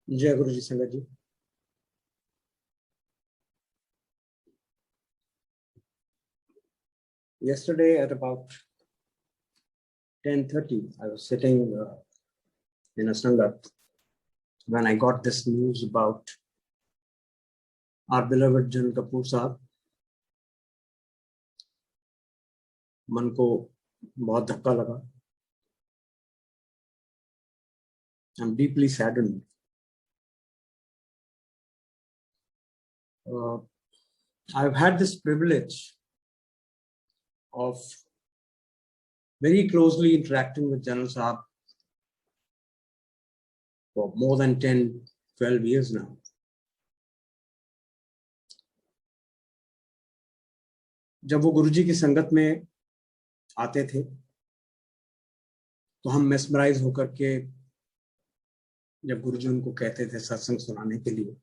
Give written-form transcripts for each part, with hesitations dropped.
जय गुरु जी संगत जी। Yesterday at about 10:30, I was sitting in a sangat when I got this news about our beloved Janal Kapoor साहब। मन को बहुत धक्का लगा। I'm deeply saddened. I've had this privilege of very closely interacting with Janal साहब for more than 10-12 years now. जब वो गुरुजी की संगत में आते थे तो हम मेस्मराइज होकर के, जब गुरुजी उनको कहते थे सत्संग सुनाने के लिए,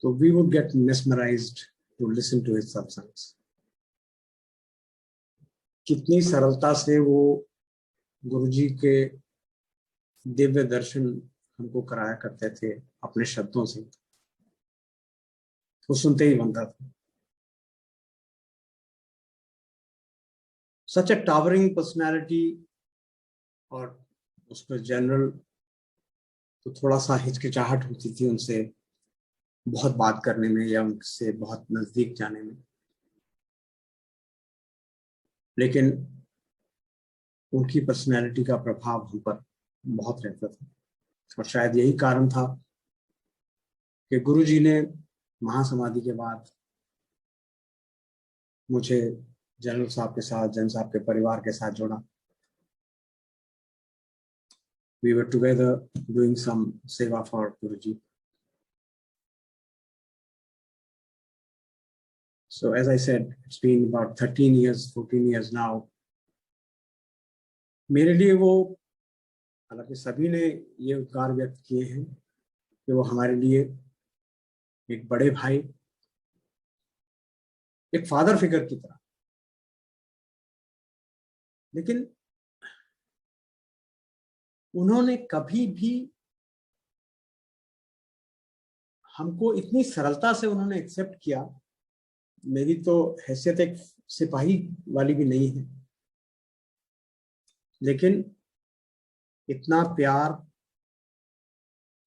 तो we would get mesmerized to listen to his satsangs. कितनी सरलता से वो गुरुजी के दिव्य दर्शन हमको कराया करते थे अपने शब्दों से, वो सुनते ही बनता था। Such a towering personality, और उस पर जनरल तो थोड़ा सा हिचकिचाहट होती थी उनसे बहुत बात करने में या उनसे बहुत नजदीक जाने में, लेकिन उनकी पर्सनैलिटी का प्रभाव हम पर बहुत रहता था। और शायद यही कारण था कि गुरुजी ने महासमाधि के बाद मुझे जनरल साहब के साथ, जन साहब के परिवार के साथ जोड़ा। We were together doing some seva for Guruji. So as I said, it's been about 13 years, 14 years now. मेरे लिए वो, हालांकि सभी ने ये उपकार व्यक्त किए हैं कि वो हमारे लिए एक बड़े भाई, एक फादर फिगर की तरह, लेकिन उन्होंने कभी भी हमको इतनी सरलता से उन्होंने एक्सेप्ट किया। मेरी तो हैसियत एक सिपाही वाली भी नहीं है, लेकिन इतना प्यार,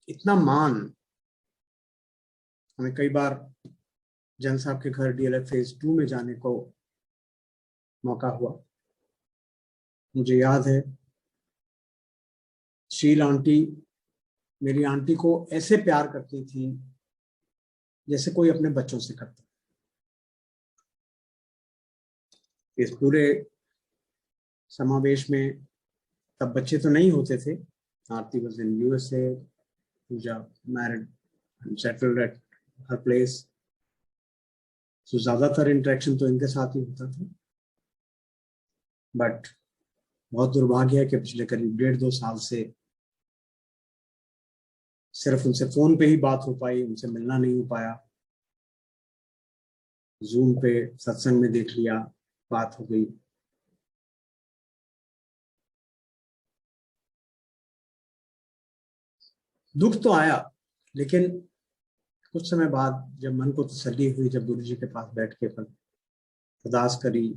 इतना मान। हमें कई बार जन साहब के घर DLF फेज 2 में जाने को मौका हुआ। मुझे याद है शील आंटी मेरी आंटी को ऐसे प्यार करती थी जैसे कोई अपने बच्चों से करता। इस पूरे समावेश में तब बच्चे तो नहीं होते थे। Aarti was in USA, Pooja married and settled at her place, तो ज्यादातर इंटरेक्शन तो इनके साथ ही होता था। बट बहुत दुर्भाग्य है कि पिछले करीब 1.5-2 साल से सिर्फ उनसे फोन पे ही बात हो पाई, उनसे मिलना नहीं हो पाया। जूम पे सत्संग में देख लिया, बात हो गई। दुख तो आया, लेकिन कुछ समय बाद जब मन को तसल्ली हुई, जब गुरुजी के पास बैठ के अरदास करी,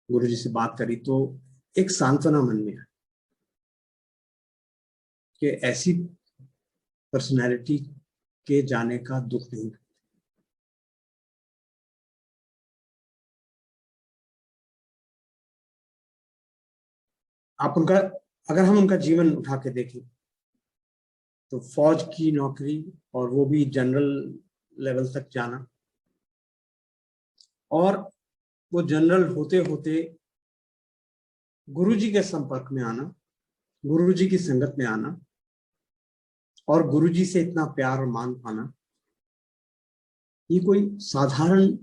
गुरुजी से बात करी, तो एक सांत्वना मन में है कि ऐसी पर्सनैलिटी के जाने का दुख नहीं। आप उनका, अगर हम उनका जीवन उठा के देखें तो फौज की नौकरी, और वो भी जनरल लेवल तक जाना, और वो जनरल होते होते गुरुजी के संपर्क में आना, गुरुजी की संगत में आना, और गुरुजी से इतना प्यार और मान पाना, ये कोई साधारण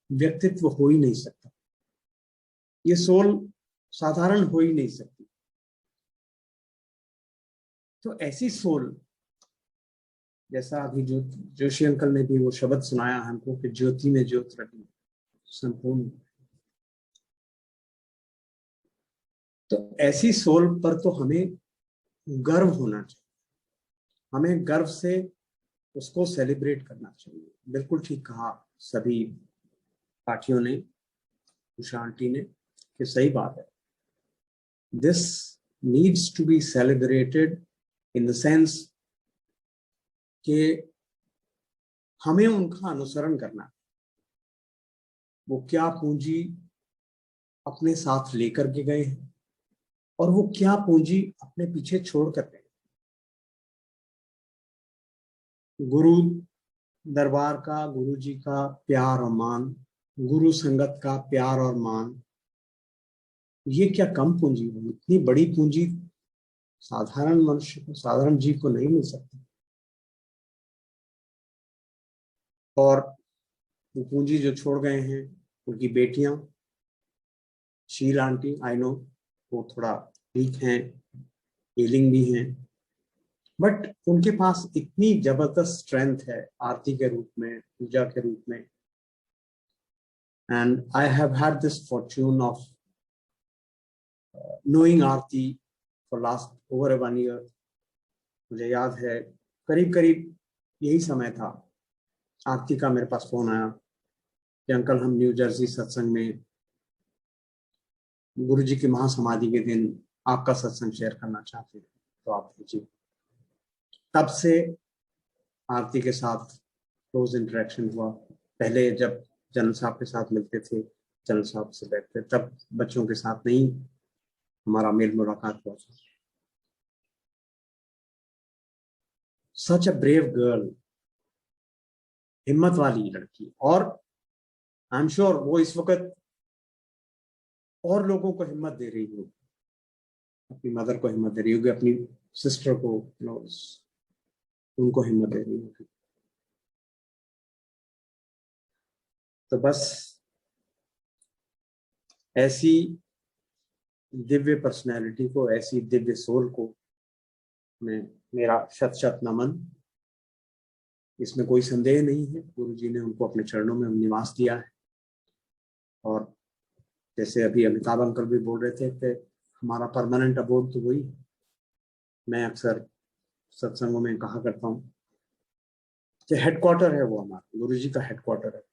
व्यक्तित्व हो ही नहीं सकता। ये सोल साधारण हो ही नहीं सकती। तो ऐसी सोल, जैसा अभी जोशी अंकल ने भी वो शब्द सुनाया हमको कि ज्योति में ज्योत रही संपूर्ण, तो ऐसी सोल पर तो हमें गर्व होना चाहिए, हमें गर्व से उसको सेलिब्रेट करना चाहिए। बिल्कुल ठीक कहा सभी पार्टियों ने, उषा आंटी ने, कि सही बात है, this needs to be celebrated in the sense कि हमें उनका अनुसरण करना, वो क्या पूंजी अपने साथ लेकर के गए हैं और वो क्या पूंजी अपने पीछे छोड़ कर गए। गुरु दरबार का, गुरु जी का प्यार और मान, गुरु संगत का प्यार और मान, ये क्या कम पूंजी है? इतनी बड़ी पूंजी साधारण मनुष्य को, साधारण जीव को नहीं मिल सकती। और वो पूंजी जो छोड़ गए हैं, उनकी बेटियां, शील आंटी, आई नो वो थोड़ा वीक हैं, एलिंग भी हैं, बट उनके पास इतनी जबरदस्त स्ट्रेंथ है आरती के रूप में, पूजा के रूप में। And I have had this Fortune of knowing Aarti for last over 1 year। मुझे याद है करीब करीब यही समय था, आरती का मेरे पास फोन आया कि अंकल हम न्यू जर्सी सत्संग में गुरु जी की महासमाधि के दिन आपका सत्संग शेयर करना चाहते हैं, तो आप जी। तब से आरती के साथ क्लोज इंटरेक्शन हुआ। पहले जब जनरल साहब के साथ मिलते थे, जनरल साहब से बैठते, तब बच्चों के साथ नहीं हमारा मेल मुलाकात हुआ। सच अ ब्रेव गर्ल, हिम्मत वाली लड़की। और आई एम श्योर वो इस वक्त और लोगों को हिम्मत दे रही होगी, अपनी मदर को हिम्मत दे रही होगी, अपनी सिस्टर को, उनको हिम्मत दे रही होगी। तो बस ऐसी दिव्य पर्सनैलिटी को, ऐसी दिव्य सोल को मैं मेरा शत शत नमन। इसमें कोई संदेह नहीं है, गुरु जी ने उनको अपने चरणों में निवास दिया है। और जैसे अभी अमिताभ अंकल भी बोल रहे थे कि हमारा परमानेंट अबोर्ड तो वही है। मैं अक्सर सत्संगों में कहा करता हूँ कि हेडक्वार्टर है वो, हमारा गुरु जी का हेडक्वार्टर है।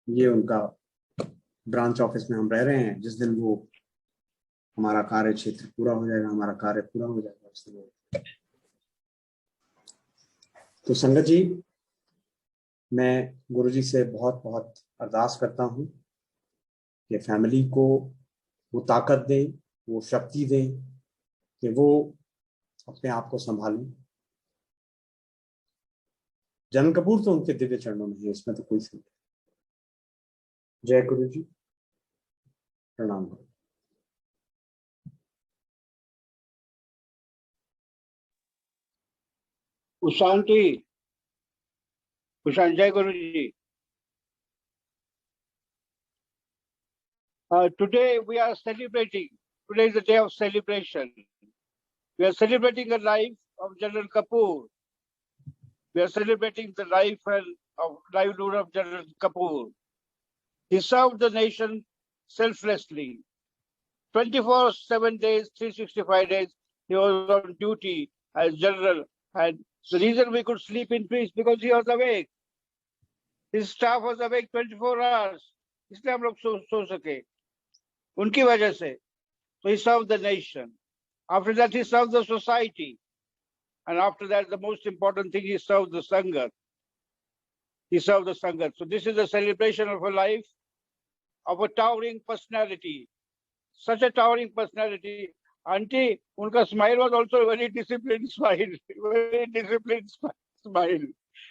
ये उनका ब्रांच ऑफिस में हम रह रहे हैं। जिस दिन वो हमारा कार्य क्षेत्र पूरा हो जाएगा, हमारा कार्य पूरा हो जाएगा, उस दिन। तो संगत जी, मैं गुरु जी से बहुत बहुत अरदास करता हूँ कि फैमिली को वो ताकत दें, वो शक्ति दें कि वो अपने आप को संभालें। जनरल कपूर तो उनके दिव्य चरणों में है, इसमें तो कोई संदेह। जय गुरु जी, प्रणाम। Ushanti, Jai Guruji. Today we are celebrating. Today is the day of celebration. We are celebrating the life of General Kapoor. We are celebrating the life of livelihood of General Kapoor. He served the nation selflessly. 24/7 days, 365 days, he was on duty as general. And the reason we could sleep in peace because he was awake. His staff was awake 24 hours. इसलिए हम लोग सो सके उनकी वजह से. So he served the nation. After that, he served the society. And after that, the most important thing, he served the Sangat. He served the Sangat. So this is a celebration of a life of a towering personality. Such a towering personality. Auntie, unka smile was also a very disciplined smile. Very disciplined smile.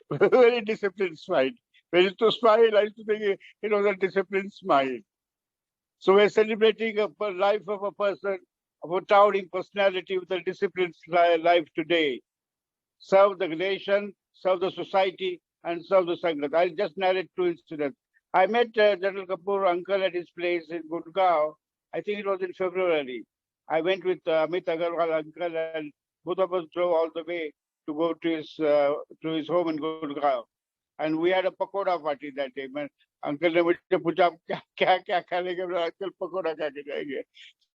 Very disciplined smile. When he used to smile, I used to think it was a disciplined smile. So we're celebrating a life of a person, of a towering personality with a disciplined life today. Serve the nation, serve the society, and serve the Sangat. I'll just narrate two incidents. I met General Kapoor uncle at his place in Gurgaon. I think it was in February. I went with Amit Agarwal uncle, and both of us drove all the way to go to his home in Gurgaon. And we had a pakoda party that day. Man, uncle ने मुझे पूछा क्या क्या क्या खाने के, uncle pakora खा के जाएंगे.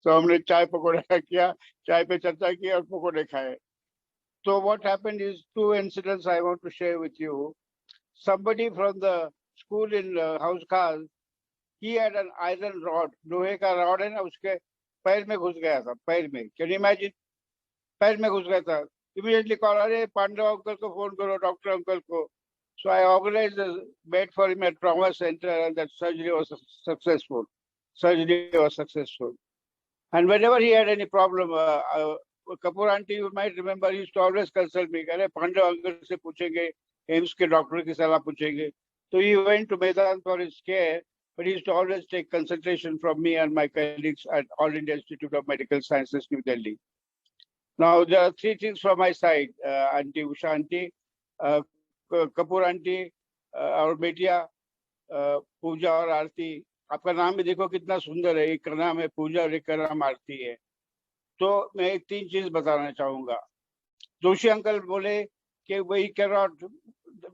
तो हमने चाय पकौड़े का किया, चाय पे चर्चा की और पकौड़े खाए. So what happened is two incidents I want to share with you. Somebody from the school in House Khas, he had an iron rod, लोहे का rod है ना, उसके पैर में घुस गया था, पैर में. Can you imagine? पैर में घुस गया था. Immediately call, अरे पांडव अंकल को फोन करो, डॉक्टर अंकल को. So I organized a bed for him at trauma center, and that surgery was successful. Surgery was successful. And whenever he had any problem, Kapoor auntie, you might remember, he used to always consult me. अरे Pandav uncle से पूछेंगे, AIIMS के doctor की सलाह पूछेंगे. So he went to Medan for his care, but he used to always take consultation from me and my colleagues at All India Institute of Medical Sciences, New Delhi. Now there are three things from my side, Auntie Usha auntie, Kapoor auntie, और बेटिया पूजा और आरती. आपका नाम भी देखो कितना सुंदर है. एक का नाम है पूजा और एक का नाम आरती है. तो मैं एक तीन चीज बताना चाहूंगा. जोशी अंकल बोले कि we cannot,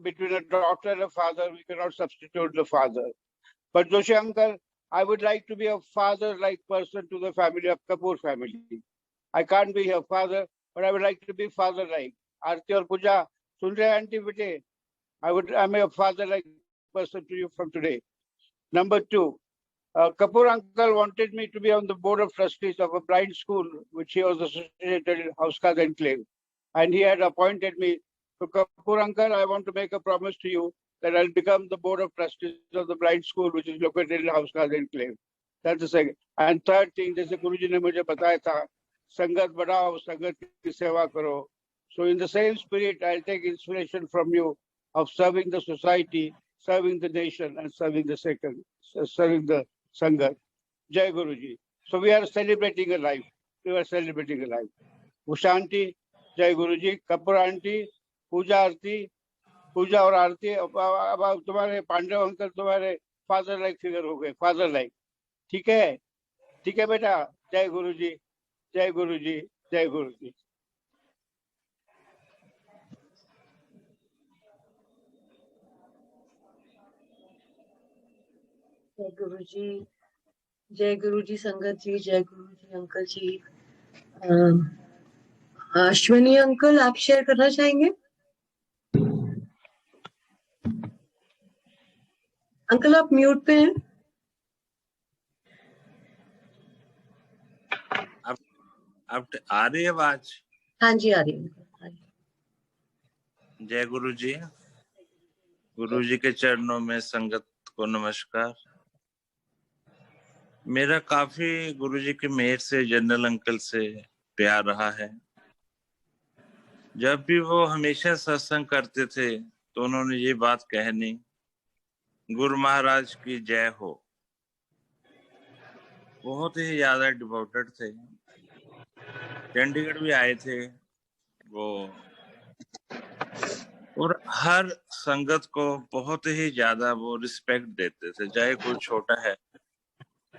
between a daughter and a father, we cannot substitute the father. But Joshi uncle, I would like to be a father-like person to the family of Kapoor family. I can't be a father, but I would like to be father-like. Aarti और पूजा सुन रहे aunty बेटे? I'm a father-like person to you from today. Number two, Kapoor uncle wanted me to be on the board of trustees of a blind school, which he was associated in House Khas Enclave. And he had appointed me. So Kapoor uncle, I want to make a promise to you that I'll become the board of trustees of the blind school, which is located in House Khas Enclave. That's the second. And third thing, जैसे गुरुजी ने मुझे बताया था, संगत बढ़ाओ, संगत की सेवा करो. So in the same spirit, I'll take inspiration from you of serving the society, serving the nation, and serving the Sangat. Jai Guruji. So we are celebrating a life. We are celebrating a life. Usha auntie, Jai Guruji. Kapoor auntie, पूजा आरती, पूजा और आरती. अब तुम्हारे Pandav uncle तुम्हारे father like figure हो गए, father like. ठीक है, ठीक है बेटा. जय गुरुजी, जय गुरुजी, जय गुरुजी. जय गुरुजी, जय गुरुजी संगत जी, जय गुरुजी अंकल जी. अश्विनी अंकल, आप शेयर करना चाहेंगे? अंकल आप म्यूट पे हैं. अब आ रही है आवाज? हाँ जी, आ रही है. जय गुरुजी. गुरुजी के चरणों में संगत को नमस्कार. मेरा काफी गुरुजी की मेहर से जनरल अंकल से प्यार रहा है. जब भी वो हमेशा सत्संग करते थे तो उन्होंने ये बात कहनी, गुरु महाराज की जय हो. बहुत ही ज्यादा डिवोटेड थे. चंडीगढ़ भी आए थे वो, और हर संगत को बहुत ही ज्यादा वो रिस्पेक्ट देते थे. चाहे कोई छोटा है,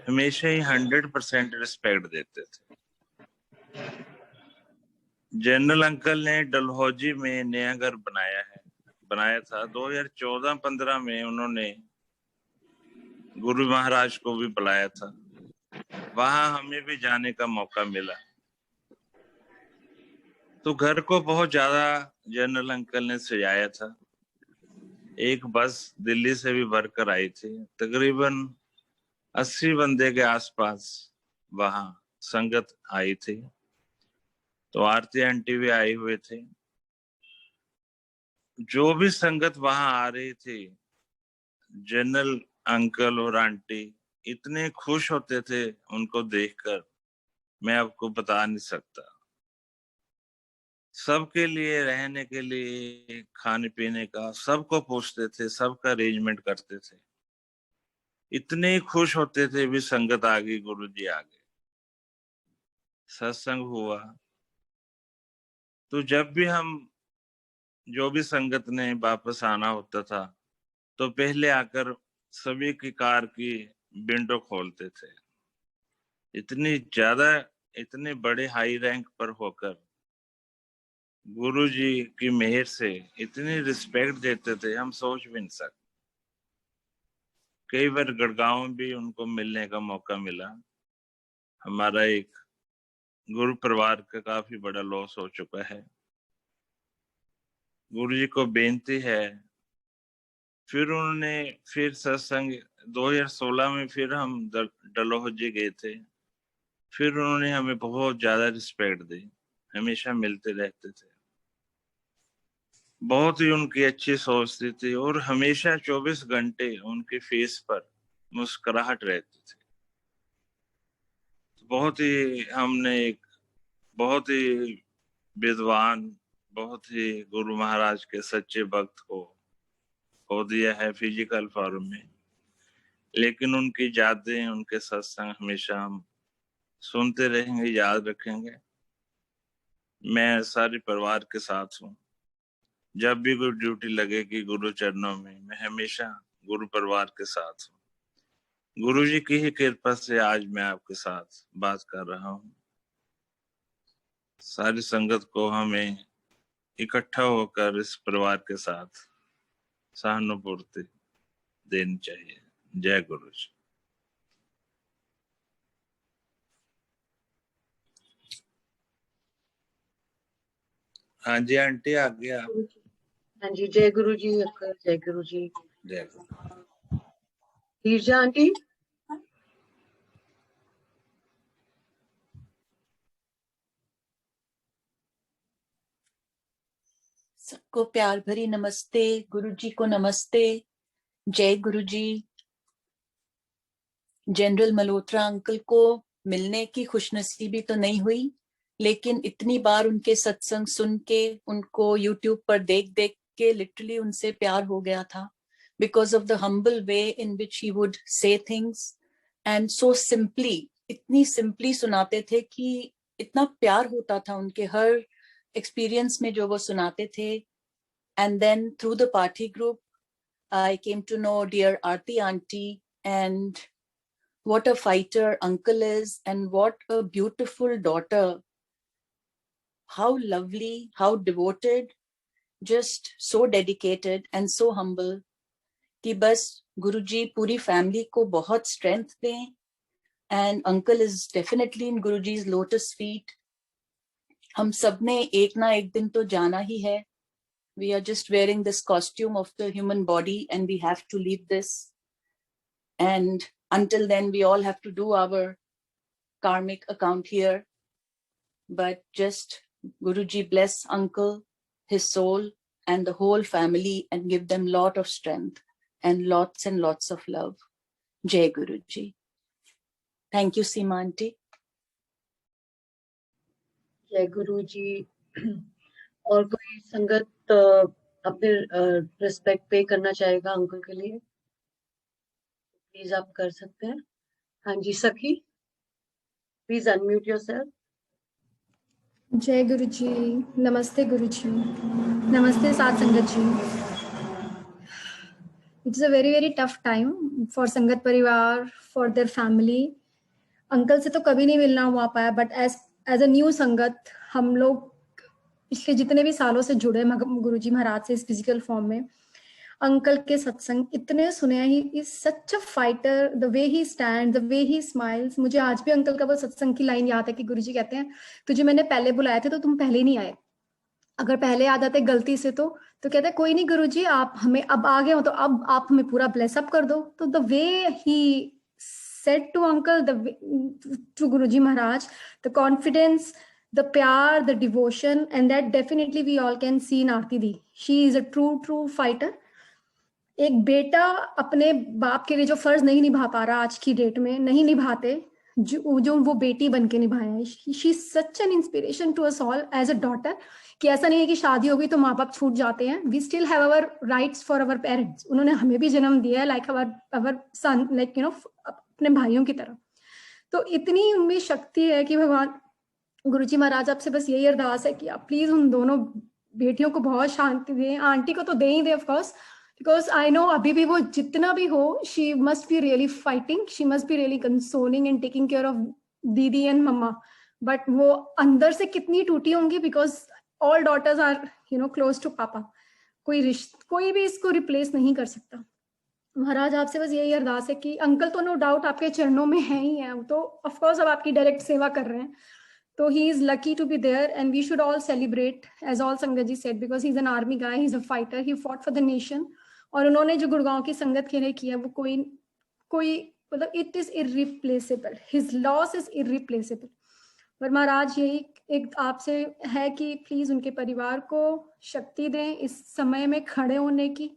हमेशा ही 100% रिस्पेक्ट देते थे. जनरल अंकल ने डलहौजी में नया घर बनाया था. 2014-15 में उन्होंने गुरु महाराज को भी बुलाया था. वहां हमें भी जाने का मौका मिला. तो घर को बहुत ज्यादा जनरल अंकल ने सजाया था. एक बस दिल्ली से भी भरकर आई थी. तकरीबन 80 बंदे के आसपास वहां संगत आई थी. तो आरती आंटी भी आए हुए थे. जो भी संगत वहां आ रही थी, जनरल अंकल और आंटी इतने खुश होते थे उनको देखकर, मैं आपको बता नहीं सकता. सबके लिए रहने के लिए, खाने पीने का, सबको पूछते थे, सबका अरेंजमेंट करते थे. इतने खुश होते थे भी संगत आ गई, गुरुजी आ गए, सत्संग हुआ. तो जब भी हम, जो भी संगत ने वापस आना होता था, तो पहले आकर सभी की कार की विंडो खोलते थे. इतने बड़े हाई रैंक पर होकर गुरुजी की मेहर से इतनी रिस्पेक्ट देते थे, हम सोच भी नहीं सकते. कई बार गुड़गांव भी उनको मिलने का मौका मिला. हमारा एक गुरु परिवार का काफी बड़ा लॉस हो चुका है। गुरु जी को बेनती है, फिर उन्होंने फिर सत्संग 2016 में फिर हम डलहौजी गए थे, फिर उन्होंने हमें बहुत ज्यादा रिस्पेक्ट दी, हमेशा मिलते रहते थे, बहुत ही उनकी अच्छी सोच थी और हमेशा 24 घंटे उनके फेस पर मुस्कुराहट रहती थी। बहुत ही हमने एक बहुत ही विद्वान, बहुत ही गुरु महाराज के सच्चे भक्त को खो दिया है फिजिकल फॉर्म में, लेकिन उनकी यादें, उनके सत्संग हमेशा हम सुनते रहेंगे, याद रखेंगे। मैं सारे परिवार के साथ हूँ, जब भी कोई ड्यूटी लगेगी गुरु चरणों में, मैं हमेशा गुरु परिवार के साथ हूँ। गुरु जी की ही कृपा से आज मैं आपके साथ बात कर रहा हूँ। सारी संगत को हमें इकट्ठा होकर इस परिवार के साथ सहानुभूति देनी चाहिए। जय गुरु जी। हाँ जी आंटी, आ गया। हाँ जी, जय गुरु जी अंकल, जय गुरु जी। जय गुरु। नीरजा आंटी। सबको प्यार भरी नमस्ते। गुरु जी को नमस्ते। जय गुरु जी। जनरल मल्होत्रा अंकल को मिलने की खुशनसीबी तो नहीं हुई, लेकिन इतनी बार उनके सत्संग सुन के, उनको यूट्यूब पर देख देख के लिटरली उनसे प्यार हो गया था, because of the humble way in which he would say things and so simply, इतनी सिंपली सुनाते थे कि इतना प्यार होता था उनके हर एक्सपीरियंस में जो वो सुनाते थे। And then through the party group I came to know dear Aarti auntie and what a fighter uncle is and what a beautiful daughter. How lovely, how devoted, just so dedicated and so humble. कि बस गुरुजी पूरी family को बहुत strength दें, and uncle is definitely in Guruji's lotus feet. हम सब ने एक ना एक दिन तो जाना ही है. We are just wearing this costume of the human body and we have to leave this. And until then, we all have to do our karmic account here. But just Guruji bless uncle, his soul, and the whole family and give them lot of strength and lots of love. Jai Guruji. Thank you, Seema aunty. जय गुरु जी। और कोई संगत अपने respect पे करना चाहेगा uncle के लिए, प्लीज आप कर सकते हैं। हाँ जी सखी, प्लीज अनम्यूट योरसेल्फ। जय गुरु जी। नमस्ते गुरु जी। नमस्ते साथ Sangat ji. It's a very very tough time for Sangat परिवार, फॉर देयर फैमिली। अंकल से तो कभी नहीं मिलना हुआ पाया, बट एज अ न्यू संगत हम लोग पिछले जितने भी सालों से जुड़े गुरुजी महाराज से इस फिजिकल फॉर्म में, अंकल के सत्संग इतने सुने हैं। He is such a fighter, the way he stand, the way he smiles. मुझे आज भी अंकल का वो सत्संग की लाइन याद है कि गुरुजी कहते हैं, तुझे मैंने पहले बुलाया था तो तुम पहले नहीं आए, अगर पहले आ जाते गलती से तो कहते हैं कोई नहीं गुरुजी, आप हमें अब आ गए हो तो अब आप हमें पूरा ब्लेस अप कर दो। तो the way he said to uncle, to Guruji Maharaj, the confidence, the pyar, the devotion, and that definitely we all can see in Aarti Di. She is a true fighter. एक बेटा अपने बाप के लिए जो फर्ज नहीं निभा पा रहा आज की डेट में, नहीं निभाते, जो वो बेटी बन के निभाया है। She is such an inspiration to us all as a daughter, कि ऐसा नहीं है कि शादी हो गई तो माँ बाप छूट जाते हैं। We still have our rights for our parents. उन्होंने हमें भी जन्म दिया है like our son, like you know अपने भाइयों की तरह। तो इतनी उनमें शक्ति है कि भगवान गुरुजी महाराज आपसे बस यही अरदास है कि आप प्लीज उन दोनों बेटियों को बहुत शांति दें। आंटी को तो दे ही दे of course, because I know अभी भी वो जितना भी हो, she must be really fighting, she must be really consoling and taking care of दीदी एंड मम्मा। बट वो अंदर से कितनी टूटी होंगी, because all daughters are you know close to papa. कोई भी इसको रिप्लेस नहीं कर सकता। महाराज आपसे बस यही अरदास है कि अंकल तो नो डाउट आपके चरणों में है ही है, तो ऑफ कोर्स अब आपकी डायरेक्ट सेवा कर रहे हैं, तो he is lucky to be there and we should all celebrate as all Sangat ji said, because he is an army guy, he is a fighter, he fought for the nation. और उन्होंने जो गुड़गांव की संगत के लिए किया वो कोई मतलब it is irreplaceable, his loss is irreplaceable. पर महाराज यही एक आपसे है कि प्लीज उनके परिवार को शक्ति दें इस समय में खड़े होने की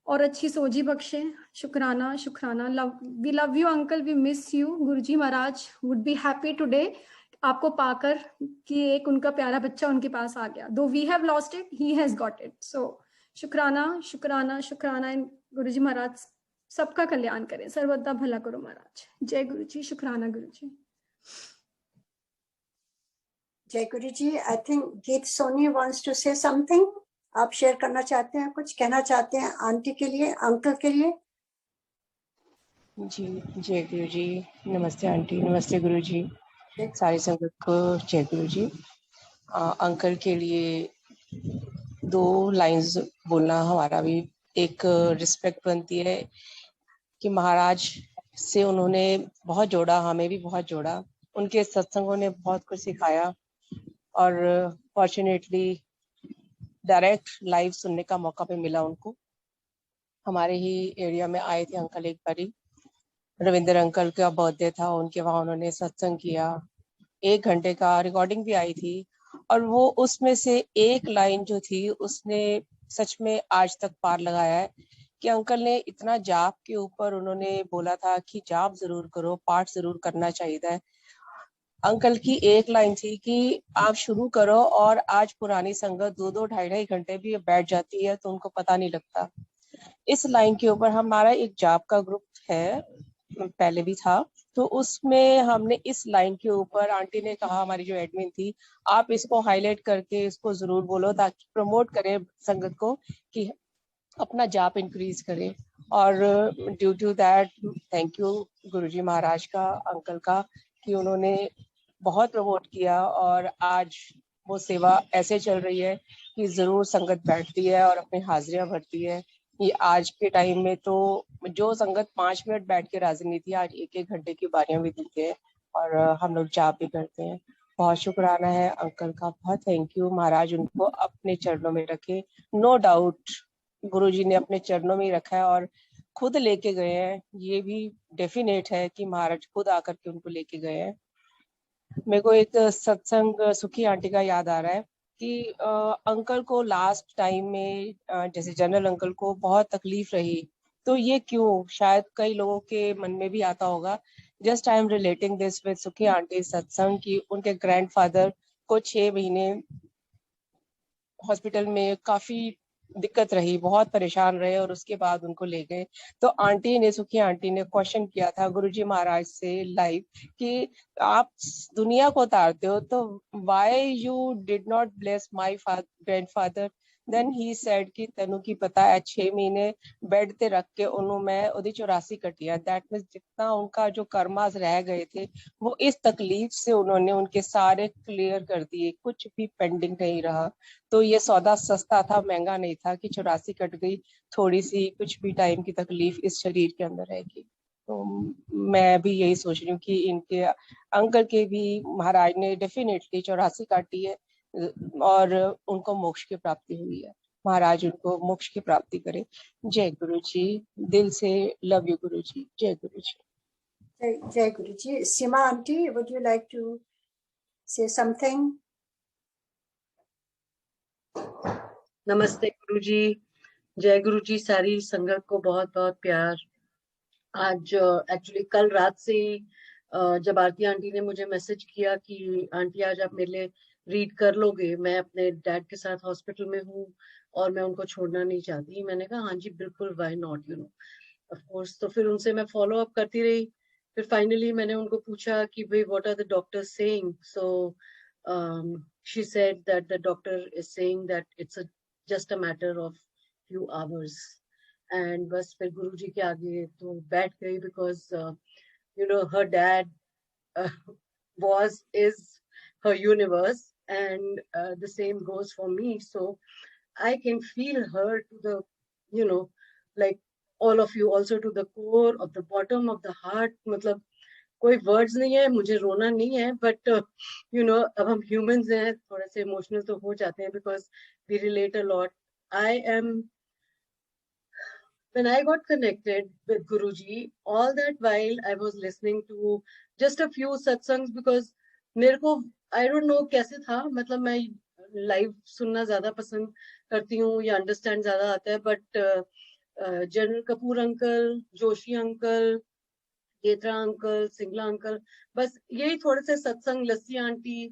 और अच्छी सोजी बख्शें। शुक्राना शुक्राना। We love you uncle, we miss you. Guruji Maharaj would be happy today आपको पाकर कि एक उनका प्यारा बच्चा उनके पास आ गया, though we have lost it, he has got it. So शुक्राना शुक्राना शुक्राना। गुरुजी महाराज सबका कल्याण करें, सर्वदा भला करो महाराज। जय गुरुजी। शुक्राना गुरुजी। जय गुरु जी। I think Geet Soni wants to say something. आप शेयर करना चाहते हैं, कुछ कहना चाहते हैं आंटी के लिए, अंकल के लिए? जी जय गुरु जी। नमस्ते आंटी, नमस्ते गुरु जी, सारी संगत को जय गुरु जी। अंकल के लिए 2 लाइंस बोलना हमारा भी एक रिस्पेक्ट बनती है कि महाराज से उन्होंने बहुत जोड़ा, हमें भी बहुत जोड़ा, उनके सत्संगों ने बहुत कुछ सिखाया और फॉर्चुनेटली डायरेक्ट लाइव सुनने का मौका भी मिला उनको। हमारे ही एरिया में आए थे अंकल एक बारी, रविंद्र अंकल का बर्थडे था उनके, वहां उन्होंने सत्संग किया, 1 घंटे का रिकॉर्डिंग भी आई थी और वो उसमें से एक लाइन जो थी उसने सच में आज तक पार लगाया है कि अंकल ने इतना जाप के ऊपर उन्होंने बोला था कि जाप जरूर करो, पाठ जरूर करना चाहिए। अंकल की एक लाइन थी कि आप शुरू करो और आज पुरानी संगत 2-2 ढाई घंटे भी बैठ जाती है तो उनको पता नहीं लगता। इस लाइन के ऊपर हमारा एक जाप का ग्रुप है, पहले भी था, तो उसमें हमने इस लाइन के ऊपर आंटी ने कहा, हमारी जो एडमिन थी, आप इसको हाईलाइट करके इसको जरूर बोलो ताकि प्रमोट करें संगत को कि अपना जाप इंक्रीज करें। और due to that thank you Guruji Maharaj का, अंकल का, कि उन्होंने बहुत प्रमोट किया और आज वो सेवा ऐसे चल रही है कि जरूर संगत बैठती है और अपनी हाजिरियां भरती है। ये आज के टाइम में तो जो संगत 5 मिनट बैठ के राजी नहीं थी, आज 1-1 घंटे की बारियां भी देते हैं और हम लोग जाप भी करते हैं। बहुत शुक्राना है अंकल का, बहुत थैंक यू। महाराज उनको अपने चरणों में रखे। नो डाउट गुरुजी ने अपने चरणों में ही रखा है और खुद लेके गए हैं, ये भी डेफिनेट है कि महाराज खुद आकर के उनको लेके गए हैं। मेरे को एक सत्संग सुखी आंटी का याद आ रहा है कि अंकल को लास्ट टाइम में जैसे जनरल अंकल को बहुत तकलीफ रही, तो ये क्यों, शायद कई लोगों के मन में भी आता होगा। Just I am relating this with सुखी आंटी सत्संग की उनके ग्रैंडफादर को 6 महीने हॉस्पिटल में काफी दिक्कत रही, बहुत परेशान रहे और उसके बाद उनको ले गए। तो आंटी ने, सुखी आंटी ने क्वेश्चन किया था गुरुजी महाराज से लाइव कि आप दुनिया को उतारते हो तो why you did not bless my grandfather. Then he said कि तेनू की पता है 6 महीने बेड ते रख के उन्होंने मैं ओदी 84 कटिया। दैट मींस जितना उनका जो कर्मास रह गए थे वो इस तकलीफ से उन्होंने उनके सारे क्लियर कर दिए, कुछ भी पेंडिंग नहीं रहा। तो ये सौदा सस्ता था, महंगा नहीं था कि 84 कट गई, थोड़ी सी कुछ भी टाइम की तकलीफ इस शरीर के अंदर रहेगी। तो मैं भी यही सोच रही हूँ कि इनके अंकल के भी महाराज ने डेफिनेटली 84 काटी है और उनको मोक्ष की प्राप्ति हुई है। महाराज उनको मोक्ष की प्राप्ति करे। जय गुरु जी, दिल से लव यू गुरु जी। जय गुरु जी। जय Guru ji. Seema aunty, would you like to say something? नमस्ते गुरु जी। जय गुरु जी। सारी संगत को बहुत बहुत प्यार। आज एक्चुअली कल रात से जब आरती आंटी ने मुझे मैसेज किया कि आंटी आज आप मेरे लिए रीड कर लोगे, मैं अपने डैड के साथ हॉस्पिटल में हूँ और मैं उनको छोड़ना नहीं चाहती, मैंने कहा हाँ जी बिल्कुल, why not, you know, of course. तो फिर उनसे मैं फॉलो अप करती रही। फिर फाइनली मैंने उनको पूछा कि भाई what are the doctors saying. So she said that the doctor is saying that it's just a matter of few hours. And बस फिर गुरु जी के आगे तो बैठ गई, because you know, her dad is her universe, and the same goes for me. So I can feel her to the, you know, like all of you also to the core of the bottom of the heart. मतलब कोई words नहीं है, मुझे रोना नहीं है, but you know अब हम ह्यूमंस हैं, थोड़े से इमोशनल तो हो जाते हैं because we relate a lot. I am when I got connected with Guruji, all that while I was listening to just a few satsangs because मेरे को I don't know कैसे था, मतलब मैं लाइव सुनना ज्यादा पसंद करती हूँ या अंडरस्टैंड ज्यादा आता है, but general Kapoor uncle, Joshi uncle, Getra uncle, Singla uncle, बस यही थोड़े से सत्संग, लस्सी आंटी,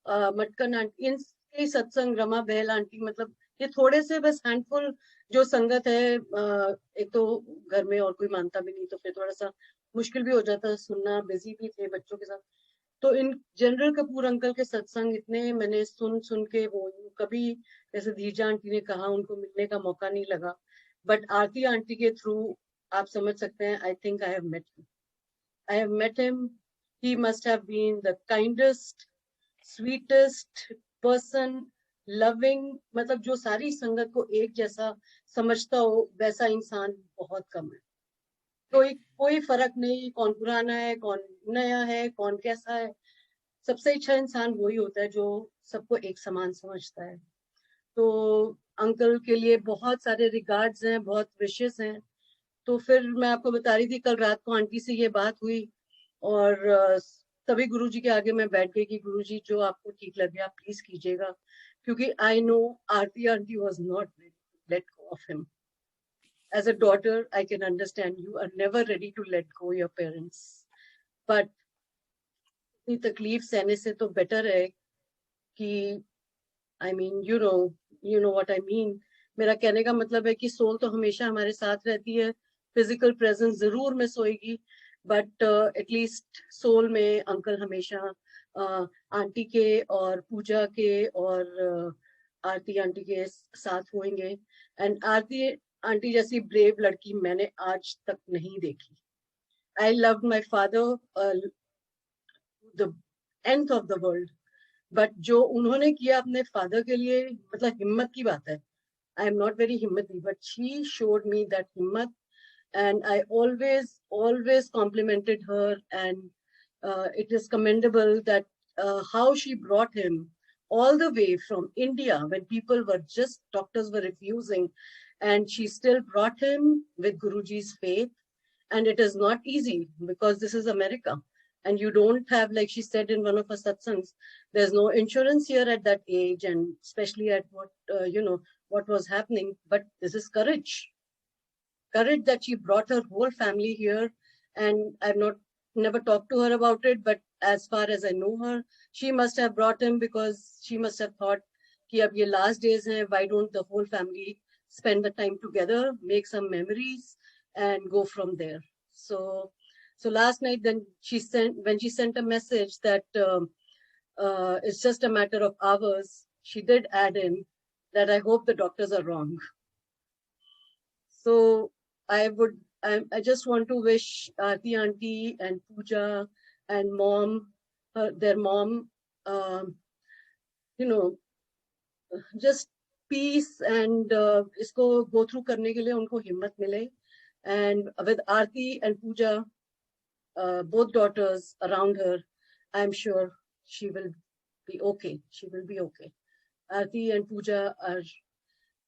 मटकन आंटी, इनके सत्संग, रमा बहल आंटी, मतलब ये थोड़े से बस हैंडफुल जो संगत है. एक तो घर में और कोई मानता भी नहीं तो फिर थोड़ा सा मुश्किल भी हो जाता है सुनना, बिजी भी थे बच्चों के साथ. तो इन जनरल कपूर अंकल के सत्संग इतने मैंने सुन के वो कभी, जैसे धीरजा आंटी ने कहा, उनको मिलने का मौका नहीं लगा, बट आरती आंटी के थ्रू आप समझ सकते हैं. I think I have met him. He must have been the kindest, sweetest person, loving, मतलब जो सारी संगत को एक जैसा समझता हो वैसा इंसान बहुत कम है. कोई फर्क नहीं कौन पुराना है, कौन नया है, कौन कैसा है. सबसे अच्छा इंसान वही होता है जो सबको एक समान समझता है. तो अंकल के लिए बहुत सारे रिगार्ड्स हैं, बहुत विशेस हैं. तो फिर मैं आपको बता रही थी, कल रात को आंटी से ये बात हुई और तभी गुरुजी के आगे मैं बैठ गई कि गुरुजी जो आपको ठीक लगे आप प्लीज कीजिएगा, क्योंकि I know Aarti aunty was not ready to let go of him. As a daughter, I can understand you are never ready to let go your parents, but इतनी तकलीफ सहने से तो बेटर है कि I mean you know what I mean. मेरा कहने का मतलब है कि सोल तो हमेशा हमारे साथ रहती है, फिजिकल प्रेजेंस जरूर मिस होएगी, बट एटलीस्ट सोल में अंकल हमेशा आंटी के और पूजा के और आरती आंटी के साथ होंगे. एंड आरती आंटी जैसी ब्रेव लड़की मैंने आज तक नहीं देखी. I loved my father the nth of the world, but जो उन्होंने किया अपने फादर के लिए, मतलब हिम्मत की बात है. I am not very himmati, but she showed me that himmat, and I always complimented her, and it is commendable that how she brought him all the way from India when people were just, doctors were refusing, and she still brought him with Guruji's faith. And it is not easy because this is America and you don't have, like she said in one of her satsangs, there's no insurance here at that age, and especially at what what was happening. But this is courage that she brought her whole family here. And I've never talked to her about it, but as far as I know her, she must have brought him because she must have thought ki ab ye last days hai, why don't the whole family spend the time together, make some memories and go from there. So last night then when she sent a message that it's just a matter of hours, she did add in that I hope the doctors are wrong. So I just want to wish Aarti auntie and Pooja and mom, their mom, just peace and isko go through karne ke liye unko himmat mile. And with Aarti and Pooja, both daughters around her, I'm sure she will be okay. She will be okay. Aarti and Pooja are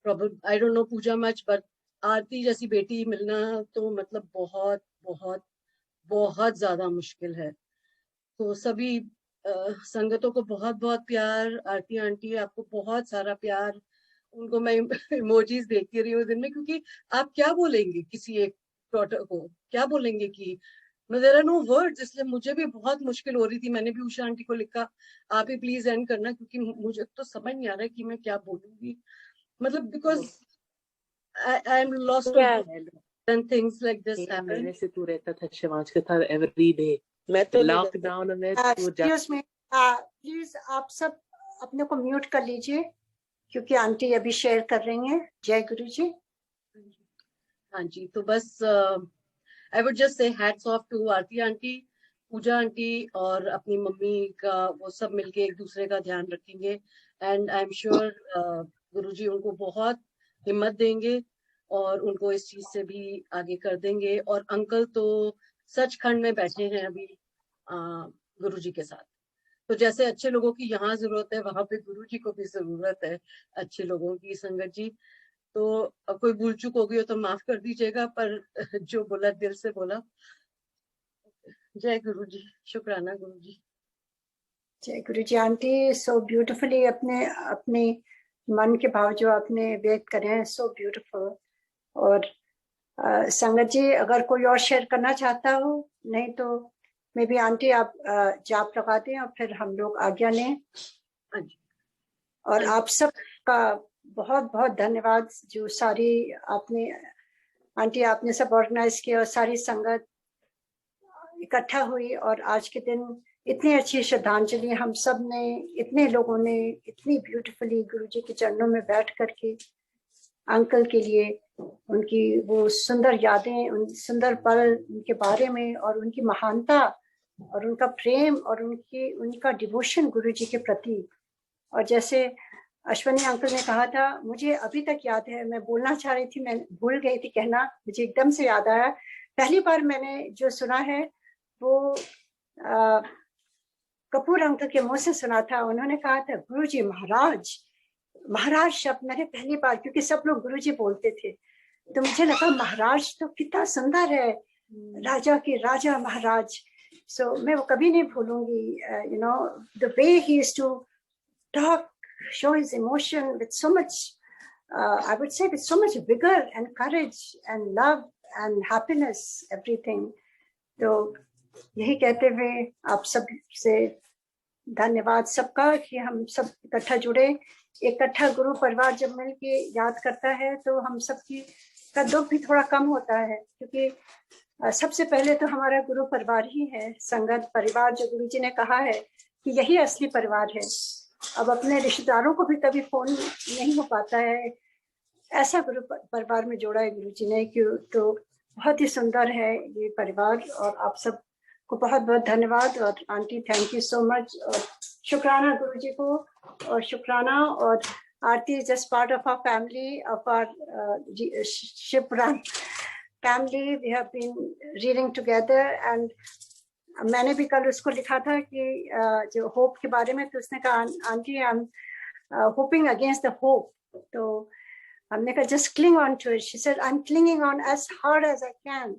probably, I don't know Pooja much, but आरती जैसी बेटी मिलना तो मतलब बहुत बहुत बहुत ज्यादा मुश्किल है. तो सभी संगतों को बहुत बहुत प्यार. आरती आंटी आपको बहुत सारा प्यार. उनको मैं इमोजीज देखती रही हूँ दिन में, क्योंकि आप क्या बोलेंगे किसी एक डॉटर को, क्या बोलेंगे कि देयर आर नो वर्ड्स. इसलिए मुझे भी बहुत मुश्किल हो रही थी. मैंने भी उषा आंटी को लिखा आप ही प्लीज एंड करना, क्योंकि मुझे तो समझ नहीं आ रहा है कि मैं क्या बोलूंगी. मतलब because I'm lost when things like this happen. मेरे से तू रहता था शिवांश के साथ एवरी डे. मैं तो लॉकडाउन में प्लीज आप सब अपने को म्यूट कर लीजिए क्योंकि आंटी अभी शेयर कर रही हैं. जय गुरु जी. हाँ जी, तो बस I would just say hats off to Aarti aunty, Puja aunty और अपनी मम्मी का. वो सब मिलके एक दूसरे का ध्यान रखेंगे. एंड आई एम श्योर गुरुजी उनको बहुत हिम्मत देंगे और उनको इस चीज से भी आगे कर देंगे। और अंकल तो सचखंड में बैठे हैं अभी गुरुजी के साथ। तो जैसे अच्छे लोगों की यहाँ जरूरत है, वहां पे गुरुजी को भी जरूरत है अच्छे लोगों की। संगत जी, तो अब कोई भूल चूक हो गई हो तो माफ कर दीजिएगा, पर जो बोला दिल से बोला। जय गुरुजी, शुक्राना गुरुजी। जय गुरुजी। आंटी, सो ब्यूटिफुली अपने अपने मन के भाव जो आपने व्यक्त करे हैं, सो ब्यूटिफुल। और संगत जी, अगर कोई और शेयर करना चाहता हो, नहीं तो मे बी आंटी आप जाप लगा दें और फिर हम लोग आज्ञा लें। और आप सब का बहुत बहुत धन्यवाद, जो सारी आपने आंटी आपने सब ऑर्गेनाइज किया और सारी संगत इकट्ठा हुई और आज के दिन इतनी अच्छी श्रद्धांजलि हम सब ने, इतने लोगों ने इतनी ब्यूटीफुली गुरुजी के चरणों में बैठ करके अंकल के लिए उनकी वो सुंदर यादें, उन सुंदर पल उनके बारे में और उनकी महानता और उनका प्रेम और उनका डिवोशन गुरुजी के प्रति। और जैसे अश्वनी अंकल ने कहा था, मुझे अभी तक याद है, मैं बोलना चाह रही थी, मैं भूल गई थी कहना, मुझे एकदम से याद आया। पहली बार मैंने जो सुना है वो कपूर अंकल के मुंह से सुना था। उन्होंने कहा था, गुरुजी महाराज। महाराज शब्द मैंने पहली बार, क्योंकि सब लोग गुरुजी बोलते थे, तो मुझे लगा महाराज तो कितना सुंदर है, राजा के राजा महाराज। सो मैं वो कभी नहीं भूलूंगी। You know, the way he used to talk, show his emotion with so much, I would say with so much vigor and courage and love and happiness, everything. तो यही कहते हुए आप सब से धन्यवाद सबका कि हम सब इकट्ठा जुड़े। इकट्ठा गुरु परिवार जब मिल के याद करता है तो हम सबकी का दुख भी थोड़ा कम होता है, क्योंकि सबसे पहले तो हमारा गुरु परिवार ही है, संगत परिवार, जो गुरु जी ने कहा है कि यही असली परिवार है। अब अपने रिश्तेदारों को भी कभी फोन नहीं हो पाता है, ऐसा गुरु परिवार में जोड़ा है गुरु जी ने, क्यों तो बहुत ही सुंदर है ये परिवार। और आप सब को बहुत बहुत धन्यवाद। और aunty thank you so much, और शुक्राना गुरु जी को, और शुक्राना। और Aarti is just part of our family, of our Shivpuran family. We have been reading together. And मैंने भी कल उसको लिखा था कि जो होप के बारे में, तो उसने कहा, aunty I am hoping against the hope. तो हमने कहा just cling on to it. She said I am clinging on as hard as I can.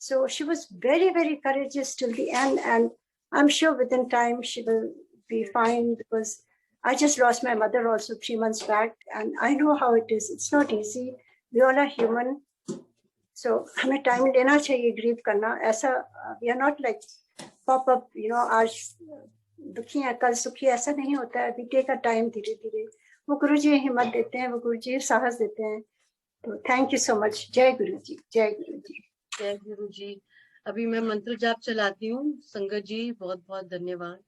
So she was very very courageous till the end, and I am sure within time she will be fine, because I just lost my mother also 3 months back, and I know how it is. It's not easy, we all are human. So हमें time लेना चाहिए grieve करना। ऐसा we are not like pop up, you know, आज दुखी है कल सुखी, ऐसा नहीं होता है। बीते का टाइम धीरे धीरे वो गुरुजी हिम्मत देते हैं, वो गुरुजी साहस देते हैं। तो थैंक यू सो मच। जय गुरुजी, जय गुरुजी, जय गुरुजी। अभी मैं मंत्र जाप चलाती हूँ। संगत जी बहुत बहुत धन्यवाद।